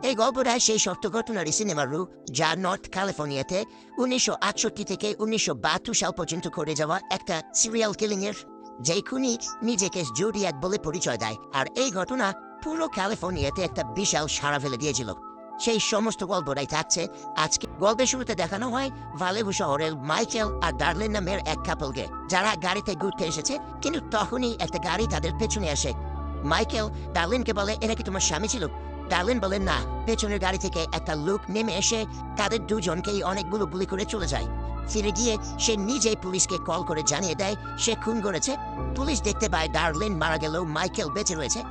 এই গল্পটা সেই সত্য ঘটনারই সিনেমার রূপ, যা নর্থ ক্যালিফোর্নিয়াতে 1968 থেকে 1972 সাল পর্যন্ত করে যাওয়া একটা সিরিয়াল কিলিং এর, যেই খুনি নিজেকে জোডিয়াক বলে পরিচয় দেয়। আর এই ঘটনা পুরো ক্যালিফোর্নিয়াতে একটা বিশাল সাড়া ফেলে দিয়েছিল। সেই সমস্ত গল্পটাই থাকছে আজকে। গল্পের শুরুতে দেখানো হয় ভালেভু শহরের মাইকেল আর ডার্লিন নামের এক কাপলকে, যারা গাড়িতে ঘুরতে এসেছে, কিন্তু তখনই একটা গাড়ি তাদের পেছনে আসে। মাইকেল ডার্লিনকে বলে, এটা কি তোমার স্বামী ছিল? ডার্লিন বলেন না। পেছনের গাড়ি থেকে একটা লোক নেমে এসে তাদের দুজনকেই অনেকগুলো গুলি করে চলে যায়। ফিরে গিয়ে সে নিজেই পুলিশকে কল করে জানিয়ে দেয় সে খুন করেছে। পুলিশ দেখতে পায় ডার্লিন মারা গেলেও মাইকেল বেঁচে রয়েছে।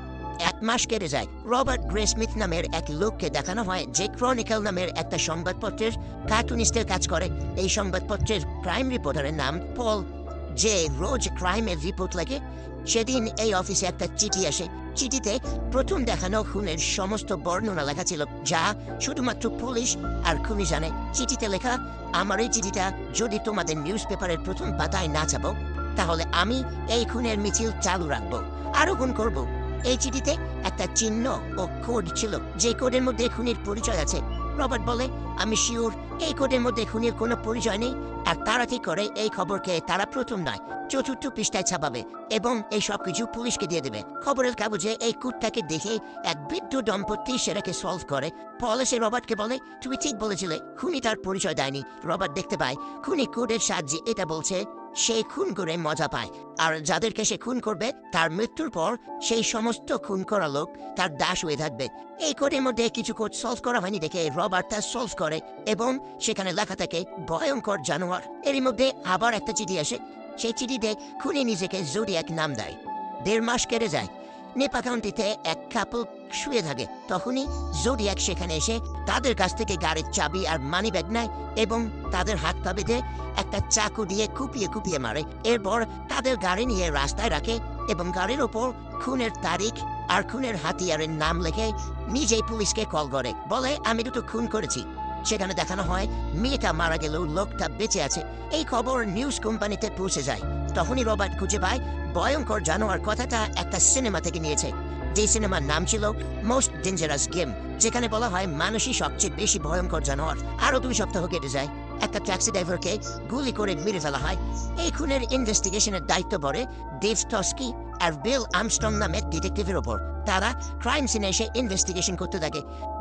1 মাস কেটে যায়। রবার্ট গ্রে স্মিথ নামের এক লোককে দেখানো হয়, যে ক্রনিকল নামের একটা সংবাদপত্রের কার্টুনিস্টের কাজ করে। এই সংবাদপত্রের ক্রাইম রিপোর্টারের নাম পল, যে রোজ ক্রাইমের রিপোর্ট লেখে। সেদিন এই অফিসে একটা চিঠি আসে। চিঠিতে প্রথম দেখানো খুনের সমস্ত বর্ণনা লেখা ছিল, যা শুধুমাত্র পুলিশ আর খুনি জানে। চিঠিতে লেখা, আমার এই চিঠিটা যদি তোমাদের নিউজ পেপারের প্রথম পাতায় না ছাপো, তাহলে আমি এই খুনের মিছিল চালু রাখবো, আরো খুন করবো। এই চিঠিতে একটা চিহ্ন ও কোড ছিল, যে কোডের মধ্যে খুনির পরিচয় আছে। রবার্ট বলে, আমি শিওর এই কোডের মধ্যে খুনির কোনো পরিচয় নেই। আর তারা ঠিক করে এই খবরকে তারা প্রথম নয়, 4র্থ পৃষ্ঠায় ছাপাবে এবং এই সব কিছু পুলিশকে দিয়ে দেবে। খবরের কাগজে এই কোডটাকে দেখে এক বৃদ্ধ দম্পতি সেটাকে সলভ করে। পল এসে রবার্টকে বলে, তুমি ঠিক বলেছিলে, খুনি তার পরিচয় দেয়নি। রবার্ট দেখতে পায় খুনি কোডের সাহায্যে এটা বলছে সে খুন করে মজা পায়, আর যাদেরকে সে খুন করবে তার মৃত্যুর পর সেই সমস্ত খুন করা লোক তার দাস হয়ে থাকবে। এই কোডের মধ্যে কিছু কোড সলভ করা হয়নি দেখে রবার্ট তা সলভ করে এবং সেখানে লেখা থাকে ভয়ঙ্কর জানোয়ার। এরই মধ্যে আবার একটা চিঠি আসে। সেই চিঠিতে খুনি নিজেকে জোডিয়াক নাম দেয়। 1.5 মাস কেটে যায়। নেপা কাউন্টিতে এক কাপল শুয়ে থাকে। তখনই জোডিয়াক সেখানে এসে তাদের কাছ থেকে গাড়ির চাবি আর মানি ব্যাগ নেয় এবং তাদের হাত পা বেঁধে একটা চাকু দিয়ে কুপিয়ে কুপিয়ে মারে। এরপর তাদের গাড়ি নিয়ে রাস্তায় রাখে এবং গাড়ির ওপর খুনের তারিখ আর খুনের হাতিয়ারের নাম লিখে নিজেই পুলিশকে কল করে, বলে আমি দুটো খুন করেছি। সেখানে দেখানো হয় মেয়েটা মারা গেলেও লোকটা বেঁচে আছে। এই খবর নিউজ কোম্পানিতে পৌঁছে যায়। তখনই রবার্ট খুঁজে পায় ভয়ঙ্কর জানোয়ার কথাটা একটা সিনেমা থেকে নিয়েছে, যে সিনেমার নাম ছিল মোস্ট ডেঞ্জারাস গেম, যেখানে বলা হয় মানুষই সবচেয়ে বেশি ভয়ঙ্কর জানোয়ার। আরো 2 সপ্তাহ কেটে যায়। একটা ট্যাক্সি ড্রাইভারকে গুলি করে মেরে ফেলা হয়। এই খুনের ইনভেস্টিগেশনের দায়িত্ব পড়ে ডেভ টস্কি আর বিল আর্মস্ট্রং নামের ডিটেকটিভের ওপর। তারা ক্রাইম সিনে এসে ইনভেস্টিগেশন করতে থাকে।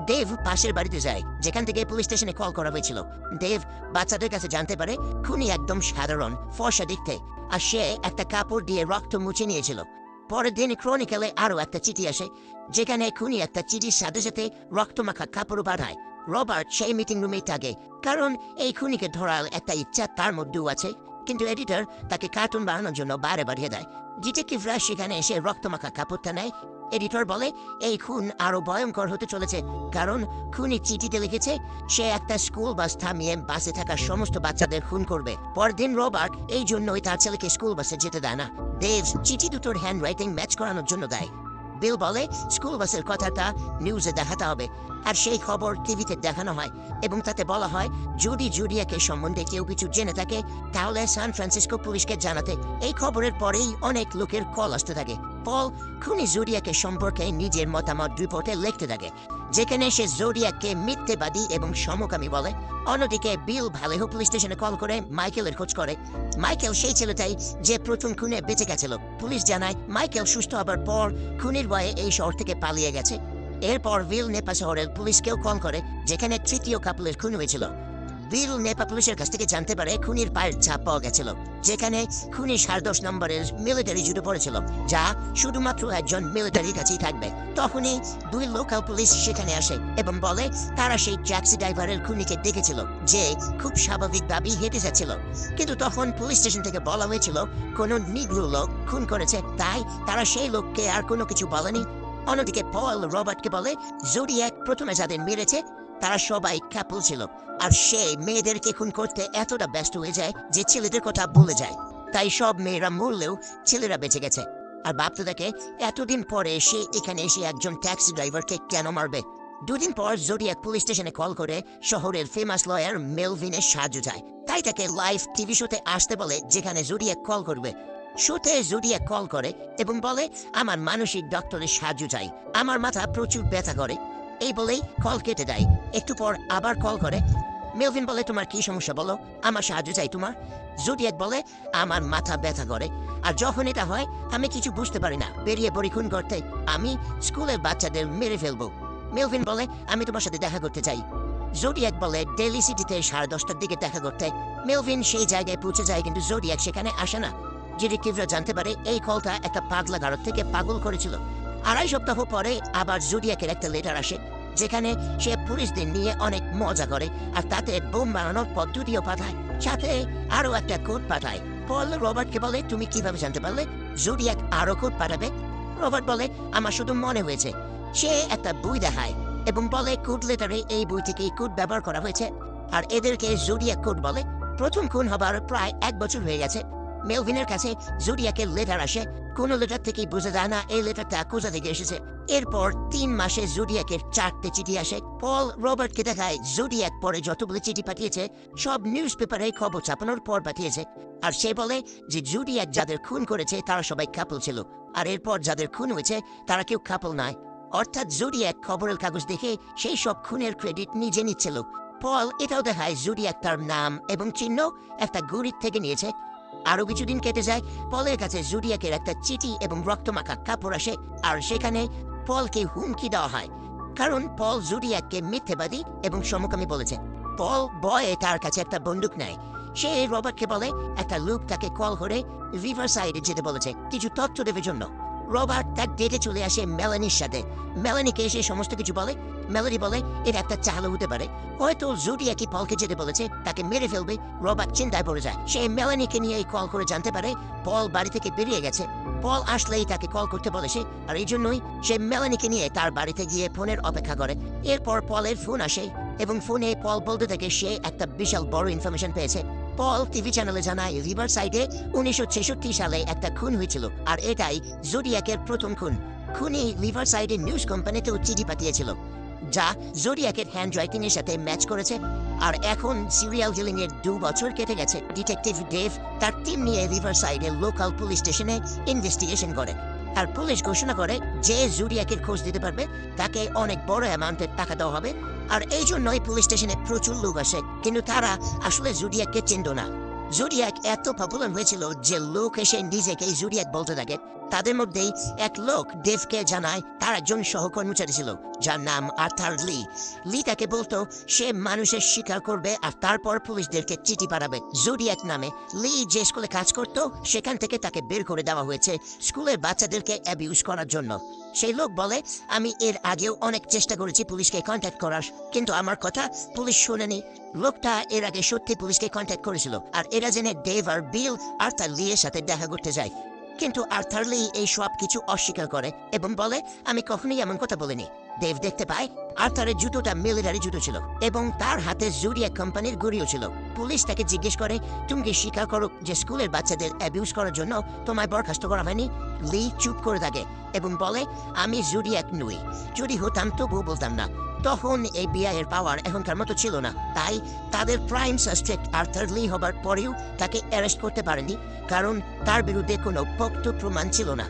ডেভ পাশের বাড়িতে যায় যেখান থেকে পুলিশ স্টেশনে কল করা হয়েছিল। ডেভ বাচ্চাদের কাছে জানতে পারে খুনি একদম সাধারণ ফর্সা দেখতে, আর সে একটা কাপড় দিয়ে রক্ত মুছে নিয়েছিল। পরের দিন ক্রনিকলে আরো একটা চিঠি আসে, যেখানে খুনি একটা চিঠির সাথে সাথে রক্তমাখা কাপড় পাঠায়। রবার্ট সেই মিটিং রুমে থাকে, কারণ এই খুনিকে ধরার একটা ইচ্ছা তার মধ্যেও আছে, কিন্তু এডিটর তাকে কার্টুন বানানোর জন্য বাইরে বাড়িয়ে দেয়। ডিটেকটিভরা সেখানে এসে রক্তমাখা কাপড়টা নেয়। এডিটর বলে এই খুন আরো ভয়ঙ্কর হতে চলেছে, কারণ খুনি চিঠিতে লিখেছে সে একটা স্কুল বাস থামিয়ে বাসে থাকা সমস্ত বাচ্চাদের খুন করবে। পরদিন রবার্ট এই জন্যই তার ছেলেকে স্কুল বাসে যেতে দেয় না। ডেভ চিঠি দুটোর হ্যান্ড রাইটিং ম্যাচ করানোর জন্য দেয়। বিল বলে স্কুল বাসের কথাটা নিউজে দেখাতে হবে, আর সেই খবর টিভিতে দেখানো হয় এবং তাতে বলা হয় যদি জুডিয়াকে সম্বন্ধে কেউ কিছু জেনে থাকে তাহলে সান ফ্রান্সিসকো পুলিশকে জানাতে। এই খবরের পরেই অনেক লোকের কল আসতে থাকে। পল খুনি জুডিয়াকে সম্পর্কে নিজের মতামত রিপোর্টে লিখতে থাকে, যেখানে সে জোডিয়াককে মিথ্যেবাদী এবং সমকামী বলে। অন্যদিকে বিল ভালেহো পুলিশ স্টেশনে কল করে মাইকেলের খোঁজ করে। মাইকেল সেই ছেলেটাই যে প্রথম খুনে বেঁচে গেছিল। পুলিশ জানায় মাইকেল সুস্থ হবার পর খুনির ভয়ে এই শহর থেকে পালিয়ে গেছে। এরপর বিল নেপা শহরের পুলিশকেও কল করে, যেখানে তৃতীয় কাপলের খুন হয়েছিল। বিল নেপা পুলিশের কাছ থেকে জানতে পারে খুনির পায়ের ছাপ পাওয়া গেছিল, যেখানে খুনি 10.5 নম্বরের মিলিটারি জুতো পড়েছিল, যা শুধুমাত্র একজন মিলিটারির কাছেই থাকবে। তখনই 2 লোকাল পুলিশ সেখানে আসে এবং বলে তারা সেই ট্যাক্সি ড্রাইভারের খুনিকে দেখেছিল, যে খুব স্বাভাবিকভাবেই হেঁটে যাচ্ছিল। কিন্তু তখন পুলিশ স্টেশন থেকে বলা হয়েছিল কোনো নিগ্রো লোক খুন করেছে, তাই তারা সেই লোককে আর কোনো কিছু বলেনি। অন্যদিকে পল রবার্টকে বলে জোডিয়াক প্রথমে যাদের মেরেছে তারা সবাই কাপল ছিল, আর সে মেয়েদেরকে খুন করতে এতটা ব্যস্ত হয়ে যায় যে ছেলেদের কথা ভুলে যায়। তাই সব মেয়েরা মরলেও ছেলেরা বেঁচে গেছে। আর ভাবতে থাকে এতদিন পরে সে এখানে এসে একজন ট্যাক্সি ড্রাইভারকে কেন মারবে। 2 দিন পর জোডিয়াক পুলিশ স্টেশনে কল করে শহরের ফেমাস লয়ার মেলভিনের সাহায্য চায়। তাই তাকে লাইভ টিভি শোতে আসতে বলে, যেখানে জোডিয়াক কল করবে। শোতে জোডিয়াক কল করে এবং বলে আমার মানসিক ডক্টরের সাহায্য চাই, আমার মাথা প্রচুর ব্যথা করে। এই বলেই কল কেটে দেয়। একটু পর আবার কল করে। মেলভিন বলে, তোমার কি সমস্যা বলো, আমার সাহায্য চাই তোমার। জুডিয়াক বলে, আমার মাথা ব্যথা করে, আর যখন এটা হয় আমি কিছু বুঝতে পারি না, বেরিয়ে পড়ি খুন করতে। আমি স্কুলের বাচ্চাদের মেরে ফেলবো। মেলভিন বলে, আমি তোমার সাথে দেখা করতে চাই। জোডিয়াক বলে, ডেইলি সিটিতে 10:30টার দিকে দেখা করতে। মেলভিন সেই জায়গায় পৌঁছে যায়, কিন্তু জোডিয়াক সেখানে আসে না। ডিটেকটিভরা জানতে পারে এই কলটা একটা পাগলা গারদ থেকে পাগল করেছিল। 2.5 সপ্তাহ পরে আবার জোডিয়াকের একটা লেটার আসে, যেখানে সে পুলিশদের নিয়ে অনেক মজা করে, আর তাতে বোম বানানোর পদ্ধতিও পাঠায়, সাথে আরো একটা কোড পাঠায়। পল রবার্টকে বলে, তুমি কিভাবে জানতে পারলে জোডিয়াক আরো কোড পাঠাবে? রবার্ট বলে, আমার শুধু মনে হয়েছে। সে একটা বই দেখায় এবং বলে কোড লেটারে এই বই থেকে কোড ব্যবহার করা হয়েছে, আর এদেরকে জোডিয়াক কোড বলে। প্রথম খুন হবার প্রায় 1 বছর হয়ে গেছে। মেলভিনের কাছে জোডিয়াকের লেটার আসে। কোনো লেটার থেকেই বোঝা যায় না এই লেটারটা কোথা থেকে এসেছে। এরপর 3 মাসে জোডিয়াকের 4টে চিঠি আসে। পল রবার্টকে দেখায় জোডিয়াক পরে যতগুলো চিঠি পাঠিয়েছে সব নিউজ পেপারে খবর ছাপানোর পর পাঠিয়েছে। আর সে বলে যে জোডিয়াক যাদের খুন করেছে তারা সবাই কাপল ছিল, আর এরপর যাদের খুন হয়েছে তারা কেউ কাপল নয়। অর্থাৎ জোডিয়াক খবরের কাগজ দেখে সেই সব খুনের ক্রেডিট নিজে নিচ্ছিল। পল এটাও দেখায় জোডিয়াক তার নাম এবং চিহ্ন একটা গরিব থেকে নিয়েছে। আরো কিছুদিন কেটে যায়। পলের কাছে জোডিয়াকের একটা চিঠি এবং রক্তমাখা কাপড় আসে, আর সেখানে পলকে হুমকি দেওয়া হয়, কারণ পল জোডিয়াককে মিথ্যেবাদী এবং সমকামী বলেছে। পল ভয়ে তার কাছে একটা বন্দুক নেয়। সে রবার্টকে বলে একটা লোক তাকে কল করে রিভার সাইডে যেতে বলেছে কিছু তথ্য দেওয়ার জন্য। রবার্ট তার ডেটে চলে আসে মেলানির সাথে। মেলানিকে এসে সমস্ত কিছু বলে। মেলানি বলে এটা একটা চালু হতে পারে, হয়তো জোডিয়াকি পলকে যেতে বলেছে, তাকে মেরে ফেলবে। রবার্ট চিন্তায় পড়ে যায়। সে মেলানিকে নিয়ে কল করে জানতে পারে পল বাড়ি থেকে বেরিয়ে গেছে। পল আসলেই তাকে কল করতে বলেছে, আর এই জন্যই সে মেলানিকে নিয়ে তার বাড়িতে গিয়ে ফোনের অপেক্ষা করে। এরপর পলের ফোন আসে এবং ফোনে পল বলতে থাকে সে একটা বিশাল বড় ইনফরমেশন পেয়েছে। পল টিভি চ্যানেলে জানায় রিভার সাইডে 1966 সালে একটা খুন হয়েছিল, আর এটাই জোডিয়াকের প্রথম খুন। খুনি রিভার সাইডে নিউজ কোম্পানিতেও চিঠি পাঠিয়েছিল, যা জোডিয়াকের হ্যান্ড রাইটিং এর সাথে ম্যাচ করেছে। আর এখন সিরিয়াল কিলিং এর 2 বছর কেটে গেছে। ডিটেকটিভ ডেভ তার টিম নিয়ে রিভার সাইডের লোকাল পুলিশ স্টেশনে ইনভেস্টিগেশন করে, আর পুলিশ ঘোষণা করে যে জোডিয়াকের খোঁজ দিতে পারবে তাকে অনেক বড় অ্যামাউন্টের টাকা দেওয়া হবে। আর এই জন্যই পুলিশ স্টেশনে প্রচুর লোক আসে, কিন্তু তারা আসলে জোডিয়াককে চিনত না। জোডিয়াক এত পপুলার হয়েছিল যে লোক এসে নিজেকে জোডিয়াক বলতে থাকে। তাদের মধ্যেই এক লোক ডেভকে জানায় তার একজন সহকর্মচারী ছিল যার নাম আর্থার লি। লি তাকে বলতো সে মানুষের শিকার করবে আর তারপর পুলিশদেরকে চিঠি পাঠাবে জোডিয়াক নামে। লি যে স্কুলে কাজ করত সেখান থেকে তাকে বের করে দেওয়া হয়েছে স্কুলের বাচ্চাদেরকে অ্যাবিউজ করার জন্য। সেই লোক বলে, আমি এর আগেও অনেক চেষ্টা করেছি পুলিশকে কন্ট্যাক্ট করার, কিন্তু আমার কথা পুলিশ শোনেনি। লোকটা এর আগে সত্যি পুলিশকে কন্ট্যাক্ট করেছিল, আর এরা জেনে ডেভ আর বিল আর্থার লি এর সাথে দেখা করতে যায়। কিন্তু আর্থার লি এই সব কিছু অস্বীকার করে এবং বলে, আমি কখনোই এমন কথা বলিনি। ডেভ দেখতে পায় আর্থারের জুতোটা মিলিটারি জুতো ছিল এবং তার হাতে জোডিয়াক কোম্পানির ঘড়িও ছিল। পুলিশ তাকে জিজ্ঞেস করে, তুমি কি স্বীকার করো যে স্কুলের বাচ্চাদের অ্যাবিউজ করার জন্য তোমায় বরখাস্ত করা হয়নি? লি চুপ করে থাকে এবং বলে, আমি জোডিয়াক নই, যদি হতাম তবুও বলতাম না। তখন এই বিআইয়ের পাওয়ার এখনকার মতো ছিল না, তাই তাদের প্রাইম সাসপেক্ট আর্থার লি হবার পরেও তাকে অ্যারেস্ট করতে পারেনি, কারণ তার বিরুদ্ধে কোনো পোক্ত প্রমাণ ছিল না।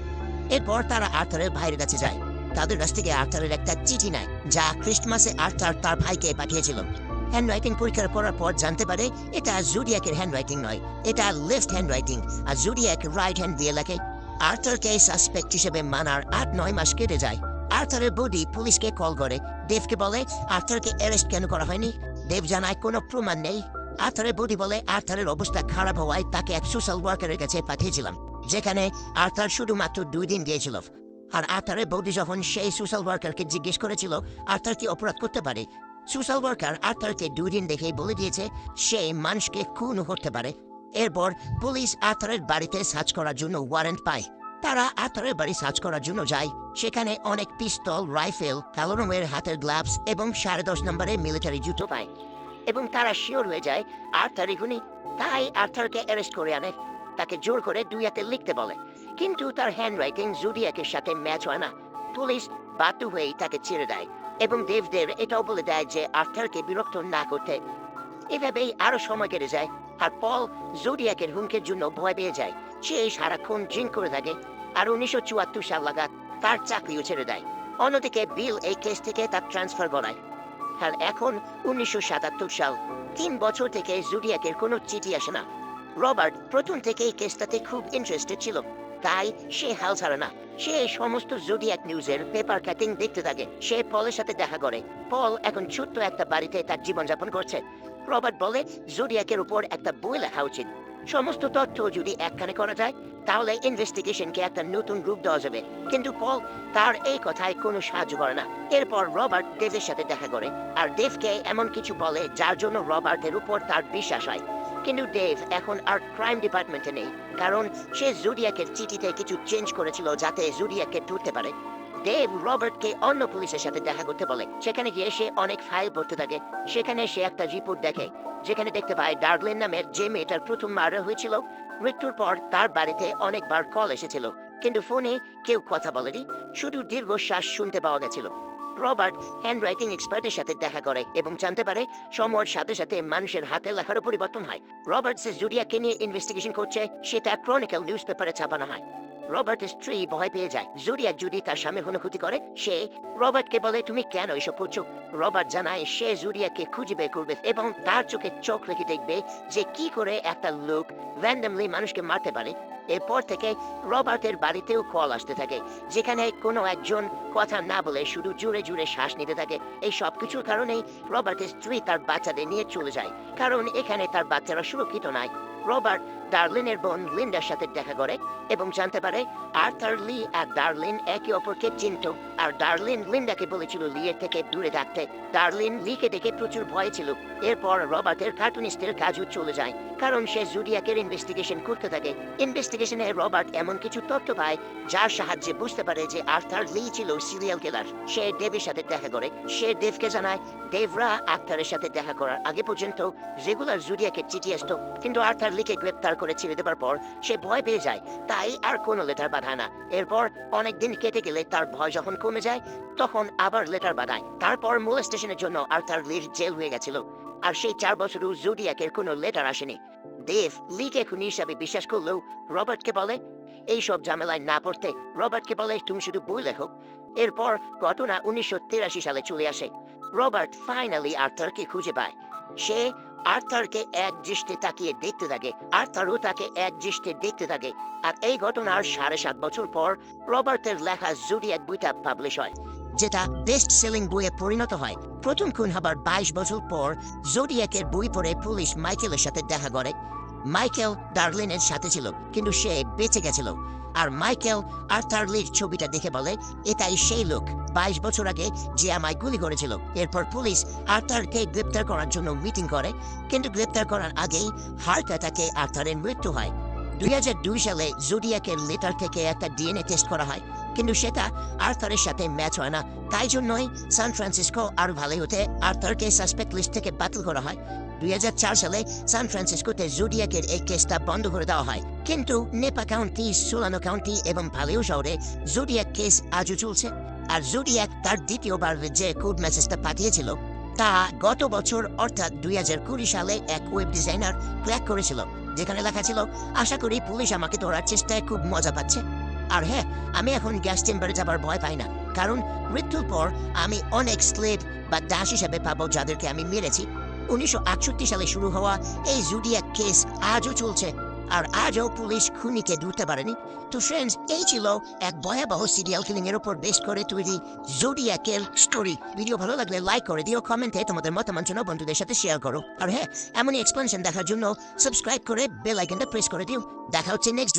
এরপর তারা আর্থারের ভাইয়ের কাছে যায়। তাদের কাছ থেকে আর্থারের একটা চিঠি নেয়, যা ক্রিসমাসে আর্থার তার ভাইকে পাঠিয়েছিল। হ্যান্ড রাইটিং পরীক্ষা করার পর জানতে পারে এটা জোডিয়াকের হ্যান্ড রাইটিং নয়, এটা লেফট হ্যান্ড রাইটিং, আর জোডিয়াক রাইট হ্যান্ড দিয়ে লেখে। আর্থারকে সাসপেক্ট হিসেবে মানার 8-9 মাস কেটে যায়। আর্থারের বডি পুলিশকে কল করে। ডেভকে বলে, আর্থারকে অ্যারেস্ট কেন করা হয়নি? ডেভ জানায় কোনো প্রমাণ নেই। আর্থারের বডি বলে, আর্থারের অবস্থা খারাপ হওয়ায় তাকে এক সোশ্যাল ওয়ার্কারের কাছে পাঠিয়েছিলাম, যেখানে আর্থার শুধুমাত্র 2 দিন গিয়েছিল। আর আর্থারের বডি যখন সেই সোশ্যাল ওয়ার্কারকে জিজ্ঞেস করেছিল আর্থার কি অপরাধ করতে পারে, সোশ্যাল ওয়ার্কার আর্থারকে 2 দিন দেখেই বলে দিয়েছে সে মানুষকে খুন করতে পারে। এরপর পুলিশ আর্থারের বাড়িতে সার্চ করার জন্য ওয়ারেন্ট পায়। তারা আর্থারের বাড়ি সার্চ করার জন্য যায়। সেখানে অনেক পিস্তল, রাইফেল, কালো রঙের হাতের গ্লাভস এবং 10.5 নম্বরের মিলিটারি জুতো পায়, এবং তারা শিওর হয়ে যায় আর্থারই খুনি। তাই আর্থারকে অ্যারেস্ট করে আনে। তাকে জোর করে 2 হাতে লিখতে বলে, কিন্তু তার হ্যান্ড রাইটিং জোডিয়াকের সাথে ম্যাচ হয় না। পুলিশ বাধ্য হয়েই তাকে ছেড়ে দেয় এবং ডেভদের এটাও বলে দেয় যে আর্থারকে বিরক্ত না করতে। এভাবেই আরো সময় কেটে যায়, আর পল জোডিয়াকের হুমকির জন্য ভয় পেয়ে যায়। সে সারাক্ষণ ড্রিঙ্ক করে থাকে, আর 1974 সাল নাগাদ তার চাকরিও ছেড়ে দেয়। অন্যদিকে বিল এই কেস থেকে তার ট্রান্সফার করায়। আর এখন 1977 সাল, 3 বছর থেকে জুডিয়াকের কোনো চিঠি আসে না। রবার্ট প্রথম থেকে এই কেসটাতে খুব ইন্টারেস্টেড ছিল, তাই সে হাল ছাড়ে না। সে সমস্ত জুডিয়াক নিউজের পেপার কাটিং দেখতে থাকে। সে পলের সাথে দেখা করে। পল এখন ছোট্ট একটা বাড়িতে তার জীবনযাপন করছে। রবার্ট বলে জুডিয়াকের উপর একটা বই লেখা উচিত। সমস্ত তথ্য যদি একখানে করা যায় তাহলে ইনভেস্টিগেশনকে একটা নতুন রূপ দেওয়া যাবে। কিন্তু পল তার এই কথায় কোনো সাহায্য করে না। এরপর রবার্ট ডেভের সাথে দেখা করে আর ডেভকে এমন কিছু বলে যার জন্য রবার্টের উপর তার বিশ্বাস হয়। কিন্তু ডেভ এখন আর ক্রাইম ডিপার্টমেন্টে নেই, কারণ সে জুডিয়াকের চিঠিতে কিছু চেঞ্জ করেছিল যাতে জুডিয়াককে ধরতে পারে। ডেভ রবার্টকে অন্য পুলিশের সাথে দেখা করতে বলে। সেখানে গিয়ে সে অনেক ফাইল পড়তে থাকে। সেখানে সে একটা রিপোর্ট দেখে, যেখানে দেখতে পায় ডার্লিন নামের যে মেয়েটার প্রথম মার্ডার হয়েছিল, মৃত্যুর পর তার বাড়িতে অনেকবার কল এসেছিল, কিন্তু ফোনে কেউ কথা বলেনি, শুধু দীর্ঘশ্বাস শুনতে পাওয়া গেছিল। রবার্ট হ্যান্ডরাইটিং এক্সপার্টের সাথে দেখা করে এবং জানতে পারে সময়ের সাথে সাথে মানুষের হাতে লেখারও পরিবর্তন হয়। রবার্ট যে জুডিয়াকে নিয়ে ইনভেস্টিগেশন করছে সেটা ক্রনিকল নিউজ পেপারে ছাপানো হয়। রবার্টের স্ত্রী ভয় পেয়ে যায়। জুডিয়াক যদি তার স্বামীর কোনো ক্ষতি করে, সে রবার্টকে বলে তুমি কেন এসব করছো। রবার্ট জানায় সে জুডিয়াককে খুঁজে বের করবে এবং তার চোখে চোখ রেখে দেখবে যে কি করে একটা লোক র্যান্ডমলি মানুষকে মারতে পারে। এরপর থেকে রবার্টের বাড়িতেও কল আসতে থাকে, যেখানে কোনো একজন কথা না বলে শুধু জোরে জোরে শ্বাস নিতে থাকে। এই সব কিছুর কারণেই রবার্টের স্ত্রী তার বাচ্চাদের নিয়ে চলে যায়, কারণ এখানে তার বাচ্চারা সুরক্ষিত নয়। রবার্ট ডার্লিনের বোন লিন্ডার সাথে দেখা করে এবং জানতে পারে আর্থার লি আর ডার্লিন একে অপরকে চিনত। আর ডার্লিন লিন্ডাকে বলেছিল লিয়ের থেকে দূরে থাকতে। ডার্লিন লিকে দেখে প্রচুর ভয় ছিল। এরপর রবার্টের কার্টুনিস্টের কাজও চলে যায়, কারণ সে জুডিয়াকের ইনভেস্টিগেশন করতে থাকে। ইনভেস্টিগেশনে রবার্ট এমন কিছু তথ্য পায় যার সাহায্যে বুঝতে পারে যে আর্থার লি ছিল সিরিয়াল কিলার। সে ডেভের সাথে দেখা করে। সে ডেভকে জানায় ডেভরা আর্থারের সাথে দেখা করার আগে পর্যন্ত রেগুলার জুডিয়াকের চিঠি আসতো, কিন্তু আর্থার লিকে গ্রেপ্তার করে ছেড়ে দেবার পর সে ভয় পেয়ে যায়, তাই আর কোনো লেটার বাঁধায় না। এরপর অনেকদিন কেটে গেলে তার ভয় যখন কমে যায় তখন আবার লেটার বাঁধায়। তারপর মোলেস্টেশনের জন্য আর্থার লির জেল হয়ে গেছিল, আর সেই 4 বছরও জুডিয়াকের কোনো লেটার আসেনি। ডেভ লিকে খুনি হিসাবে বিশ্বাস করলেও রবার্টকে বলে এইসব ঝামেলায় না পড়তে। রবার্টকে বলে তুমি শুধু বই লেখো। এরপর ঘটনা 1983 সালে চলে আসে। রবার্ট ফাইনালি আর্থারকে খুঁজে পায়। সে আর্থারকে এক দৃষ্টে তাকিয়ে দেখতে থাকে, আর্থারও তাকে এক দৃষ্টে দেখতে থাকে। আর এই ঘটনার 7.5 বছর পর রবার্টের লেখা জুডিয়াক বইটা পাবলিশ হয়, যেটা বেস্ট সেলিং বইয়ে পরিণত হয়। প্রথম খুন হবার 22 বছর পর জোডিয়াকের বই পড়ে পুলিশ মাইকেলের সাথে দেখা করে। মাইকেল ডার্লিনের সাথে ছিল, কিন্তু সে বেঁচে গেছিল। আর মাইকেল আর্থার লির ছবিটা দেখে বলে এটাই সেই লোক 22 বছর আগে যে আমায় গুলি করেছিল। এরপর পুলিশ আর্থারকে গ্রেপ্তার করার জন্য মিটিং করে, কিন্তু গ্রেপ্তার করার আগেই হার্ট অ্যাটাকে আর্থারের মৃত্যু হয়। 2002 সালে জোডিয়াকের লেটার থেকে একটা ডিএনএ টেস্ট করা হয়, কিন্তু সেটা আর্থারের সাথে ম্যাচ হয় না। তাই জন্যই সান ফ্রান্সিসকো আর ভালো হতে আর্থারকে সাসপেক্ট লিস্ট থেকে বাতিল করা হয়। 2004 সালে সান ফ্রান্সিসকোতে জোডিয়াকের এই কেসটা বন্ধ করে দেওয়া হয়, কিন্তু নেপা কাউন্টি, সোলানো কাউন্টি এবং ভালেও শহরে জোডিয়াক কেস আজও চলছে। আর জোডিয়াক তার দ্বিতীয়বার যে কোড মেসেজটা পাঠিয়েছিল তা গত বছর অর্থাৎ 2020 সালে এক ওয়েব ডিজাইনার ক্র্যাক করেছিল, যেখানে লেখা ছিল আশা করি পুলিশ আমাকে ধরার চেষ্টায় খুব মজা পাচ্ছে। আর হ্যাঁ, আমি এখন গ্যাস চেম্বারে যাবার ভয় পাই না, কারণ মৃত্যুর পর আমি অনেক স্লেভ বা দাস হিসেবে পাবো যাদেরকে আমি মেরেছি। 1968 সালে শুরু হওয়া এই জুডিয়াক কেস আজও চলছে, আর আজও পুলিশ খুনিকে ধরতে পারেনি। তো ফ্রেন্ডস, এই ছিল এক ভয়াবহ সিরিয়াল কিলিং এর উপর বেস করে তৈরি জোডিয়াকের স্টোরি। ভিডিও ভালো লাগলে লাইক করে দিও, কমেন্টে তোমাদের মতামত জানাও, বন্ধুদের সাথে শেয়ার করো। আর হ্যাঁ, এমনই এক্সপ্লেনেশন দেখার জন্য সাবস্ক্রাইব করে বেল আইকনটা প্রেস করে দিও। দেখা হচ্ছে নেক্সট